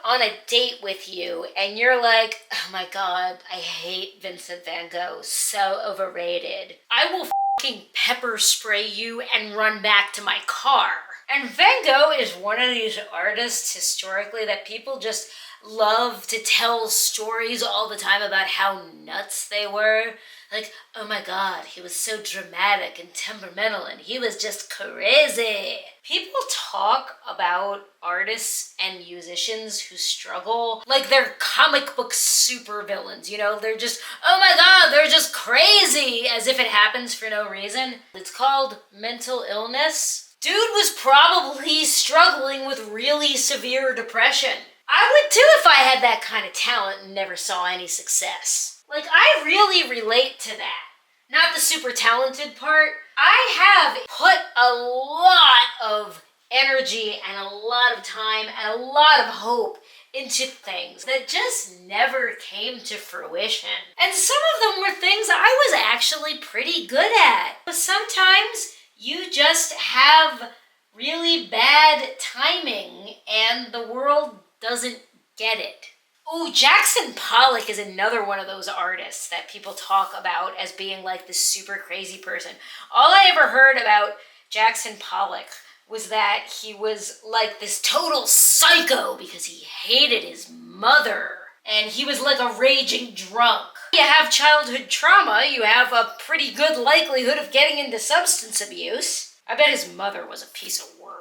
on a date with you and you're like, oh my God, I hate Vincent van Gogh, so overrated, I will fucking pepper spray you and run back to my car. And Van Gogh is one of these artists historically that people just love to tell stories all the time about how nuts they were. Like, oh my God, he was so dramatic and temperamental and he was just crazy. People talk about artists and musicians who struggle like they're comic book supervillains, you know? They're just, oh my God, they're just crazy, as if it happens for no reason. It's called mental illness. Dude was probably struggling with really severe depression. I would too if I had that kind of talent and never saw any success. Like, I really relate to that. Not the super talented part. I have put a lot of energy and a lot of time and a lot of hope into things that just never came to fruition. And some of them were things I was actually pretty good at. But sometimes you just have really bad timing and the world doesn't get it. Oh, Jackson Pollock is another one of those artists that people talk about as being like this super crazy person. All I ever heard about Jackson Pollock was that he was like this total psycho because he hated his mother. And he was like a raging drunk. You have childhood trauma, you have a pretty good likelihood of getting into substance abuse. I bet his mother was a piece of work.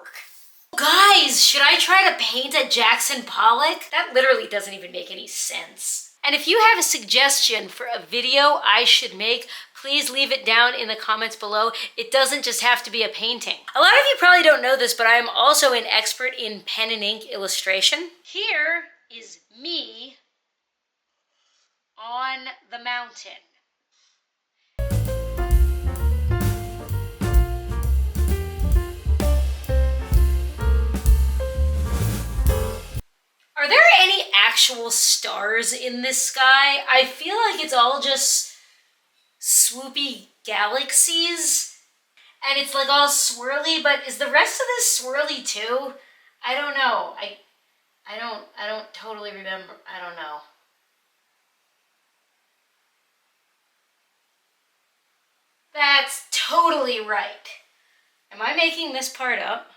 Guys, should I try to paint a Jackson Pollock? That literally doesn't even make any sense. And if you have a suggestion for a video I should make, please leave it down in the comments below. It doesn't just have to be a painting. A lot of you probably don't know this, but I am also an expert in pen and ink illustration. Here is me on the mountain. Are there any actual stars in this sky? I feel like it's all just swoopy galaxies. And it's like all swirly, but is the rest of this swirly too? I don't know. I don't totally remember. I don't know. That's totally right. Am I making this part up?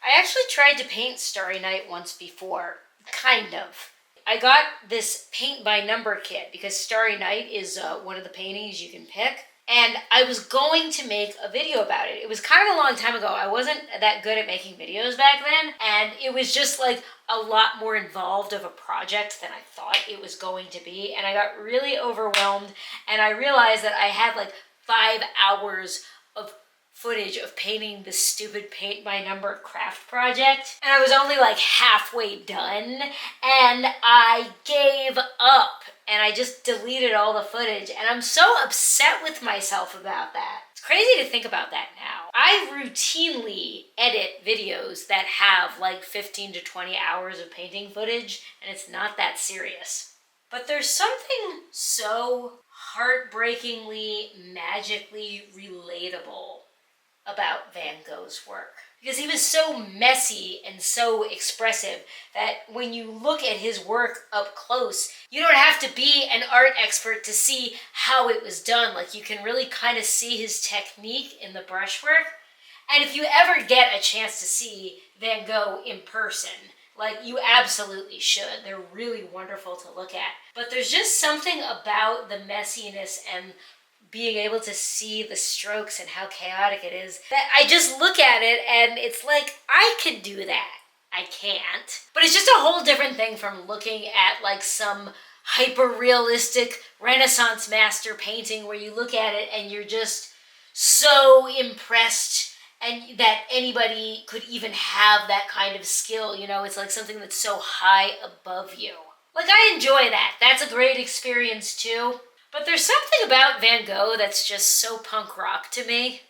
I actually tried to paint Starry Night once before, kind of. I got this paint by number kit because Starry Night is one of the paintings you can pick. And I was going to make a video about it. It was kind of a long time ago. I wasn't that good at making videos back then. And it was just like a lot more involved of a project than I thought it was going to be. And I got really overwhelmed. And I realized that I had like 5 hours of footage of painting this stupid paint by number craft project. And I was only like halfway done and I gave up and I just deleted all the footage and I'm so upset with myself about that. It's crazy to think about that now. I routinely edit videos that have like 15 to 20 hours of painting footage and it's not that serious. But there's something so heartbreakingly, magically relatable about Van Gogh's work. Because he was so messy and so expressive that when you look at his work up close, you don't have to be an art expert to see how it was done. Like you can really kind of see his technique in the brushwork. And if you ever get a chance to see Van Gogh in person, like you absolutely should. They're really wonderful to look at. But there's just something about the messiness and being able to see the strokes and how chaotic it is that I just look at it and it's like, I could do that. I can't. But it's just a whole different thing from looking at like some hyper-realistic Renaissance master painting where you look at it and you're just so impressed and that anybody could even have that kind of skill. You know, it's like something that's so high above you. Like I enjoy that. That's a great experience too. But there's something about Van Gogh that's just so punk rock to me.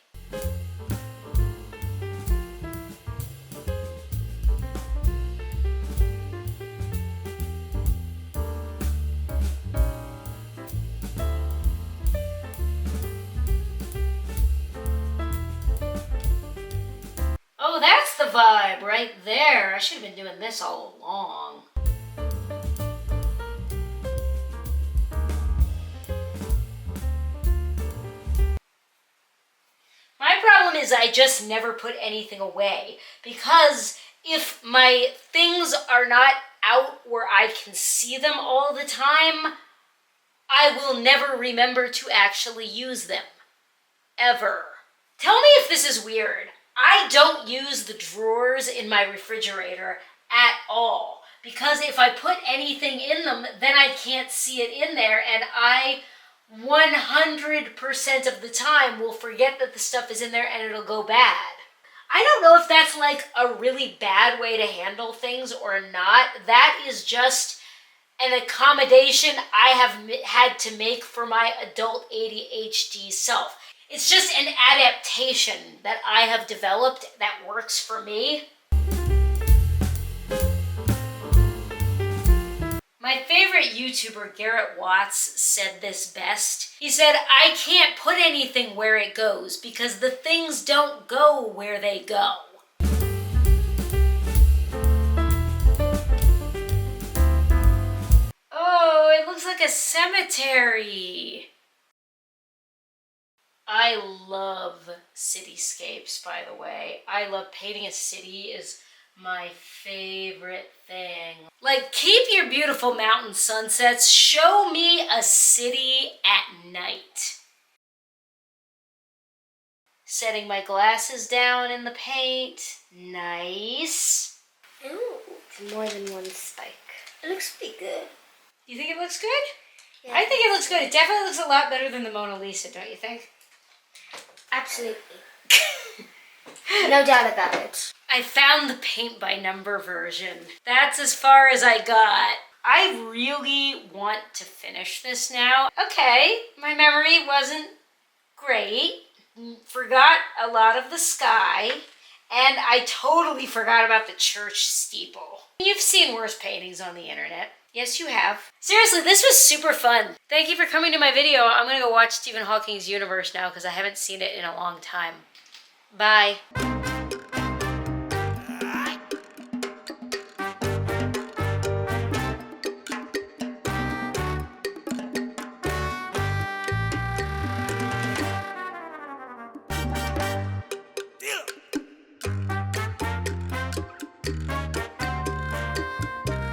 Oh, that's the vibe, right there. I should have been doing this all along. My problem is I just never put anything away, because if my things are not out where I can see them all the time, I will never remember to actually use them. Ever. Tell me if this is weird. I don't use the drawers in my refrigerator at all, because if I put anything in them, then I can't see it in there, and I 100% of the time will forget that the stuff is in there and it'll go bad. I don't know if that's like a really bad way to handle things or not. That is just an accommodation I have had to make for my adult ADHD self. It's just an adaptation that I have developed that works for me. My favorite YouTuber, Garrett Watts, said this best. He said, I can't put anything where it goes because the things don't go where they go. Oh, it looks like a cemetery. I love cityscapes, by the way. I love painting a city is my favorite thing. Like, keep your beautiful mountain sunsets. Show me a city at night. Setting my glasses down in the paint. Nice. Ooh, it's more than one spike. It looks pretty good. You think it looks good? Yeah, I think it looks good. It definitely looks a lot better than the Mona Lisa, don't you think? Absolutely. No doubt about it. I found the paint by number version. That's as far as I got. I really want to finish this now. Okay, my memory wasn't great. Forgot a lot of the sky. And I totally forgot about the church steeple. You've seen worse paintings on the internet. Yes, you have. Seriously, this was super fun. Thank you for coming to my video. I'm gonna go watch Stephen Hawking's Universe now because I haven't seen it in a long time. Bye.